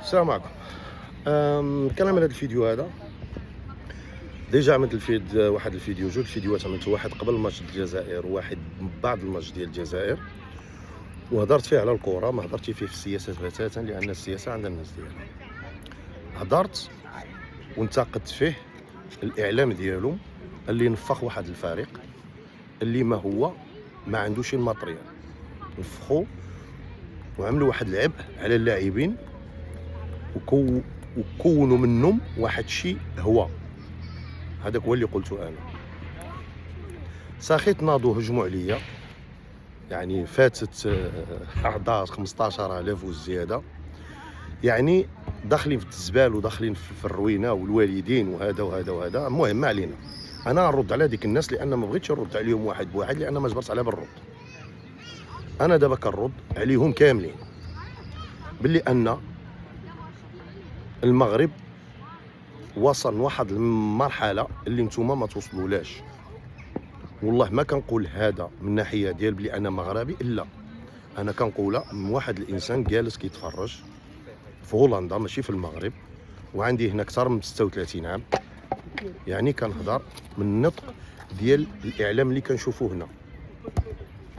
السلام عليكم. نتكلم على هذا الفيديو هذا. ديجا عملت واحد الفيديو، جوج فيديوهات عملت، واحد قبل ماتش الجزائر وواحد بعد الماتش ديال الجزائر، وهضرت فيه على الكره، ما هضرتش فيه في السياسات بتاتا، لان السياسه عند الناس ديالها. هضرت وانتقدت فيه الاعلام ديالو اللي نفخ واحد الفريق اللي ما عندوش الماتريال، نفخو وعملوا واحد العبء على اللاعبين وكونوا منهم واحد الشيء هذاك هو اللي قلته انا. ساخيت ناضوا هجموا عليا، يعني فاتت 11 15000 وزياده، يعني داخلين في الزبال وداخلين في الروينه والوالدين وهذا. المهم ما علينا، انا نرد على ديك الناس لان ما بغيتش نرد عليهم واحد بواحد، لان ما جبرت عليها بالرد. انا دابا كنرد عليهم كاملين باللي ان المغرب وصل لواحد المرحله اللي نتوما ما توصلولاش. والله ما كنقول هذا من ناحيه ديال بلي انا مغربي، لا، انا كنقولها من واحد الانسان جالس كيتفرج في هولندا ماشي في المغرب، وعندي هنا اكثر من 36 عام، يعني كنهضر من النطق ديال الاعلام اللي كنشوفوه هنا،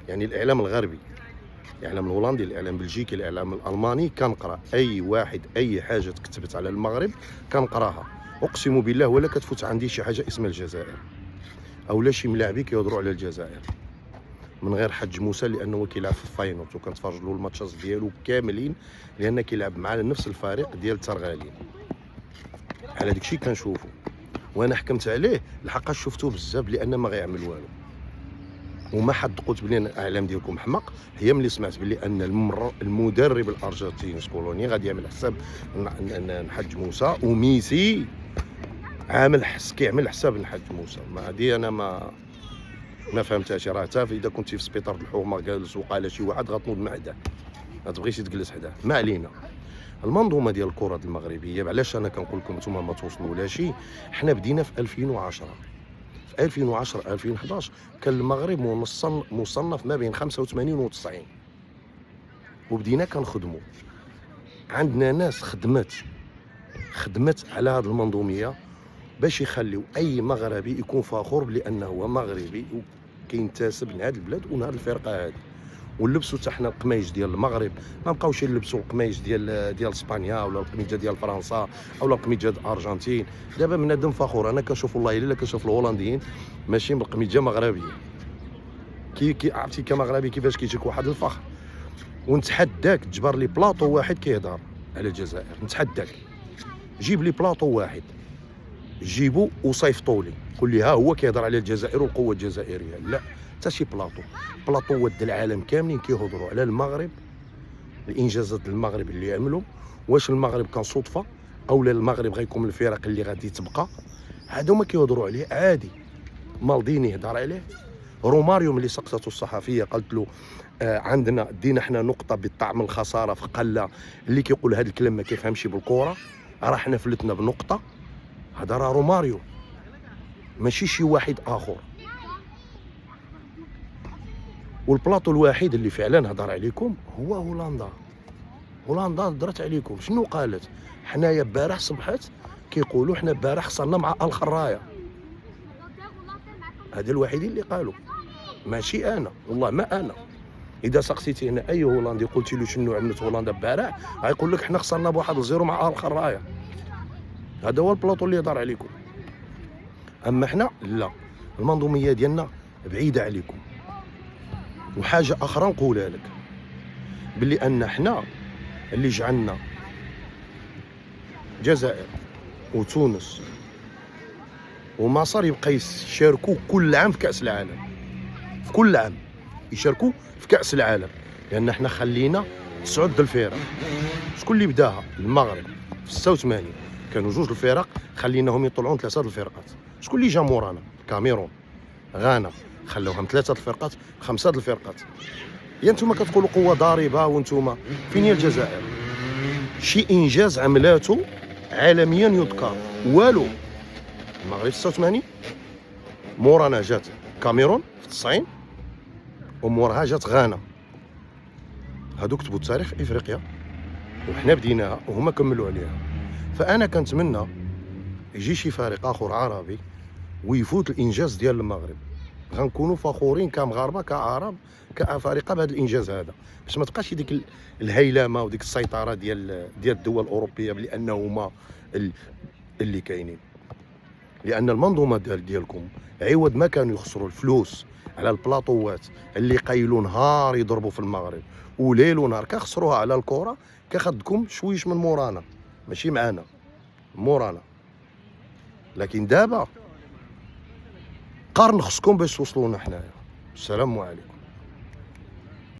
يعني الاعلام الغربي، الاعلام الهولندي، الاعلام البلجيكي، الاعلام الالماني. كنقرا اي واحد اي حاجه تكتبت على المغرب كنقراها، اقسم بالله ولا كتفوت عندي شي حاجه اسمها الجزائر او لا شي ملاعبي كيهضروا على الجزائر من غير حج موسى، لانه كيلعب في الفاينورد وكنتفرج له الماتشات ديالو كاملين، لان كيلعب مع نفس الفريق ديال الترغالين. على داكشي كنشوفو وانا حكمت عليه لحقاش شفتو بزاف، لان ما غيعمل والو. وما حد قلت بلي الاعلام ديالكم حمق، هي ملي سمعت بلي ان المدرب الارجنتيني سكولوني غادي يعمل حساب نحج موسى، وميسي كيعمل حساب نحج موسى. ما هادي انا ما فهمتهاش. راه حتى اذا كنتي في سبيطار الحومه جالس وقال شي واحد غتنوض معداه، ما تبغيش تجلس حداه. ما علينا. المنظومه ديال الكره المغربيه، علاش انا كنقول لكم نتوما ما توصلولاش؟ حنا بدينا في 2010، في 2010 2011 كان المغرب مصنف ما بين 85 و 90، وبدينا كنخدموا. عندنا ناس خدمت على هذه المنظوميه باش يخليو اي مغربي يكون فخور بانه هو مغربي وكينتسب لهذه البلاد ولهذه الفرقه هذه. ولبسوا حتى حنا القمايج ديال المغرب، ما بقاوش يلبسوا القمايج ديال اسبانيا ولا القميجه ديال فرنسا اولا القميجه ديال الارجنتين. دابا بنادم فخور. انا كنشوف والله الا كنشوف الهولنديين ماشيين بالقميجه مغربيه. كي عرفتي كمغربي كيفاش كيجيك واحد الفخر. ونتحداك تجبر لي بلاطو واحد كيهضر على الجزائر، نتحداك جيب لي بلاطو واحد، جيبو وصيفطوا لي، قول لي ها هو كيهضر على الجزائر والقوه الجزائريه. لا، حتى شي بلاطوات العالم كاملين كيهضروا على المغرب، الانجازات المغرب اللي عملوا. واش المغرب كان صدفه او لا المغرب غيكون من الفرق اللي غادي تبقى؟ هادو ما كيهضروا عليه عادي. مالديني هضر عليه، روماريو ملي سقطته الصحفيه قالت له عندنا دينا حنا نقطه بالطعم الخساره في قله، اللي كيقول هذا الكلام ما كيفهمش بالكره، راه حنا فلتنا بنقطه. هذا راه روماريو ماشي شي واحد اخر. والبلاطو الوحيد اللي فعلا هضر عليكم هو هولندا هضرت عليكم. شنو قالت؟ حنايا البارح صبحت كيقولوا حنا البارح خسرنا مع الخرايه. هذا الوحيدين اللي قالوا، ماشي انا، والله ما انا. اذا سقسيتي هنا اي هولندي قلتي له شنو عملت هولندا البارح غيقول لك حنا خسرنا بواحد الزيرو مع الخرايه. هذا هو البلاطو اللي يهضر عليكم. اما حنا لا، المنظوميه ديالنا بعيده عليكم. وحاجه اخرى نقولها لك، باللي ان حنا اللي جعلنا الجزائر وتونس ومصر يبقى يشاركوا كل عام في كاس العالم، في كل عام يشاركوا في كاس العالم، لان حنا خلينا 9 الفرق. شكون اللي بداها؟ المغرب في 86 كانوا 2 الفرق، خليناهم يطلعون 3 الفرقات. شكون اللي جا مورانا؟ الكاميرون، غانا، خلوهم 3 الفرقات 5 الفرقات. يا نتوما كتقولوا قوه ضاربه، وانتوما فين هي الجزائر؟ شي انجاز عملاته عالميا يذكر؟ والو. المغرب 86، مورانا جات الكاميرون في 90، ومورها جات غانا. هادو كتبوا التاريخ افريقيا. وحنا بديناها وهما كملوا عليها. فانا كنتمنى يجي شي فريق اخر عربي ويفوت الانجاز ديال المغرب، غنكونوا فخورين كمغاربه كعرب كافارقه بهذا الانجاز هذا، باش ما تبقاش ديك الهيلمه وديك السيطره ديال الدول الاوروبيه بان هما اللي كاينين. لان المنظومه ديالكم عوض ما كانوا يخسروا الفلوس على البلاطوات اللي قايلوا نهار يضربوا في المغرب وليل ونهار، كخسروها على الكره، كخدكم شويش من مورانا، ماشي معانا، مورانا. لكن دابا قرن خصكم باش توصلونا حنايا. السلام عليكم.